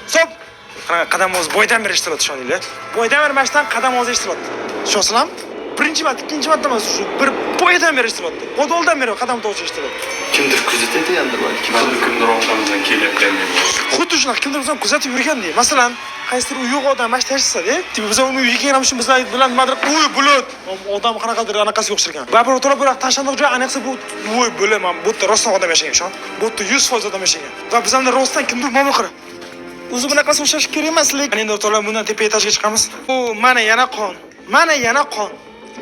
Stop. Qadam o'z boydan beri ishtiradi shoninglar. Boydan beri mashdan qadam o'z ishtiradi. Ishonsam, birinchi marta, ikkinchi marta emas, shu bir boydan beri ishtiradi. Podoldan beri qadam to'g'ri ishtiradi. Kimdir kuzatadi endi balki. Kimdir orqamizdan kelyapti. Xuddi shunaqa kimdir bizani kuzatib yurgandek. Masalan, qaysidir uy yo'q odam mana tashlasa-da, biz uni uyiga kelamiz uchun bizlar bilan nimadir uy bulut. Odam qanaqadir anaqasi yo'qshirgan. Baribir o'tirib biroq tashlandiq joy aniqsa bu uy bulut, mana bu yerda rostdan odam yashagan ishon. Bu yerda 100% odam yashagan. Va bizlarni rostdan kimdir mo'min qilib. O'zi bunaqasi o'shash kerak emas, lekin endi o'rtoqlar bundan tepa etajga chiqamiz. Bu mana yana qon. Mana yana qon.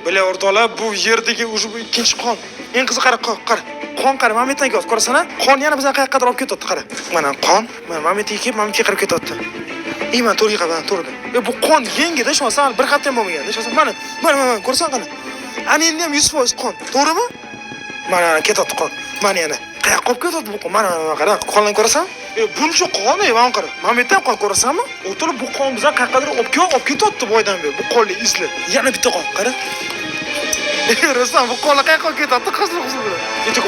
Bilar o'rtoqlar, bu yerdagi o'sha ikkinchi qon. Eng qiziq qara, qon qara, Mametdan kelib ko'rsana, qon yana bizdan qayergadir olib ketyapti, qara. Mana qon, mana Mametga kelib, Mametga qarab ketyapti. Man to'g'ri qaban, to'g'ri. Bu qon yengida, shunsan bir xatda ham bo'lmagan. Shunsan mana ko'rsan qani. Ana endi ham 100% qon, to'g'rimi? Mana ketyapti qon. Mana yana. Qayerga qolib ketyapti bu qon? Mana qara, qonlarni ko'rasan? Buncha qon, mana qara. Mametdan qon ko'rasanmi? O'tirib bu qon bizdan qayergadir olib ketyapti boydan beri. Bu qonli izli. Yana bitta qon, qara. Rasman bu qonlar qayerga qolib ketyapti? Qizil bilan. Yetuk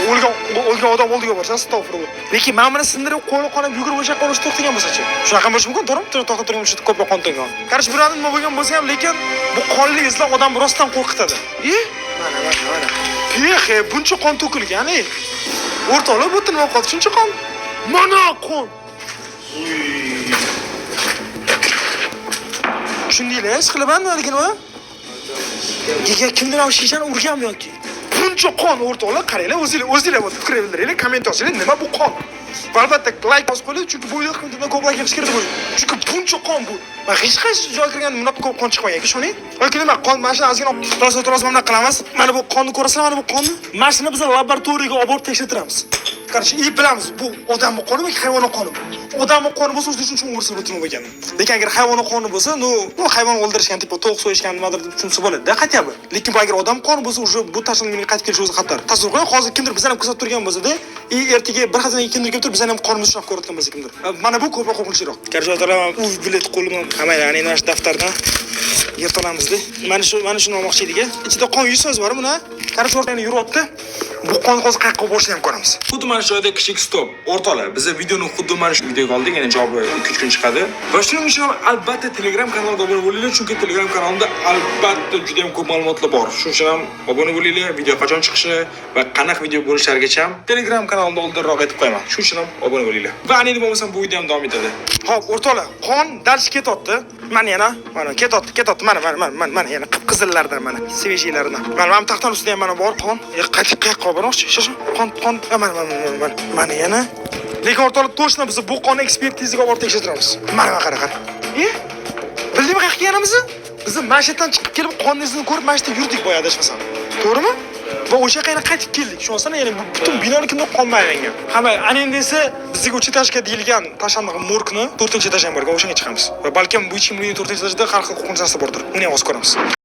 o'lgan odam oldiga borsa, astag'firullah. Lekin men buni sindirib qo'li qonib yugurib o'sha qolish to'xtagan bo'lsa-chi. Shunaqa bo'lishi mumkin, to'g'rimi? To'xtab turgan bo'lsa ko'proq qon to'ygan. Qarish bilan nima bo'lgan bo'lsa ham, lekin bu qonli izlar odam rostdan qo'rqitadi. Mana. Buncha qon to'kilgan, o'rtoqlar, bu nima qoldi? Shuncha qon. Mana qon. Tushundinglar, his qilaman lekin va kimdir ham shishani urganmi yoki? Buncha qon o'rtoqlar, qaranglar, o'zinglar fikr bildiringlar, komment yozinglar, nima bu qon? Va albatta like bosib qo'ying, chunki bu videoda ko'p like yig'ish kerak bo'ladi. Chunki buncha qon bu. Va hech qaysi joyga kirgan bunaqa ko'p qon chiqmagan, ishoning. Yoki nima, qon mashina ozgina to'g'ri mana qilamiz. Mana bu qonni ko'rasizlar, mana bu qonni. Mashina biz laboratoriyaga olib borib tekshirtiramiz. Qarshi, bilamiz, bu odamning qonimi yoki hayvonning qonimi. Odamning qoni bo'lsa, o'zi uchun umr sirib o'tib bo'lgan. Lekin agar hayvonning qoni bo'lsa, bu hayvon o'ldirishgan, tipo to'q so'yishgan nimadir tushunsa bo'ladi-da, qaytyabi. Lekin bu agar odam qoni bo'lsa, o'sha bu tashlanmaga qaytib kelish o'zi xatar. Tasavvur qiling, hozir kimdir bizani ham kuzatib turgan bo'lsa-da, ertaga bir xazinaga kimdir kelib turib, bizani ham qonimizni ushlab ko'rayotgan bo'lsa kimdir. Mana bu ko'proq qo'rqinchliroq. Qarshi u bilet qo'limdan hamma ya'ni mana shu daftardan yirtolamiz-da. Mana shuni olmoqchi edik. Ichida qon 100% bor buni. Qarshi o'rtani yuryapti. Bu qon hozir qayerga borishini ham ko'ramiz. Xuddi mana shu joyda kichik stop. O'rtoqlar, biz videoni xuddi mana shu videoga oldik, yana javobi 2-3 kun chiqadi. Va shuning uchun ham albatta Telegram kanaliga obuna bo'linglar, chunki Telegram kanalimda albatta juda ham ko'p ma'lumotlar bor. Shuning uchun ham obuna bo'linglar, video qachon chiqishi va qanaqa video bo'lishlarigacha ham Telegram kanalimda oldinroq aytib qo'yaman. Shuning uchun ham obuna bo'linglar. Va endi bo'lmasa bu video ham davom etadi. Xo'p, o'rtoqlar, qon dalish ketyapti. Mana yana, mana ketyapti, mana yana qip-qizillardan, mana svejilaridan. Mana taxtani ustida ham mana bor qon. Qayerqa bormoqchi? Qon, mana yana. Lekin o'rtoqlar, точно biz bu qonni ekspertizaga olib tekshirtiramiz. Mana qara. Bildingmi qayerga kelganimiz? Biz mashindan chiqib kelib qonni izini ko'rib mashinada yurdik boya adashmasam. To'g'rimi? Va o'sha qayerga qaytib keldik. Shunsan, ya'ni butun binoni kimdir qonmaylangan. Hamma ana endi esa bizga 3-etajga deyilgan tashandiq morgni 4-etajga ham borgan, o'shanga chiqamiz. Va balkim bu 2 million 4-etajda har xil qo'rqinch narsa bordir. Uni ham o'z ko'ramiz.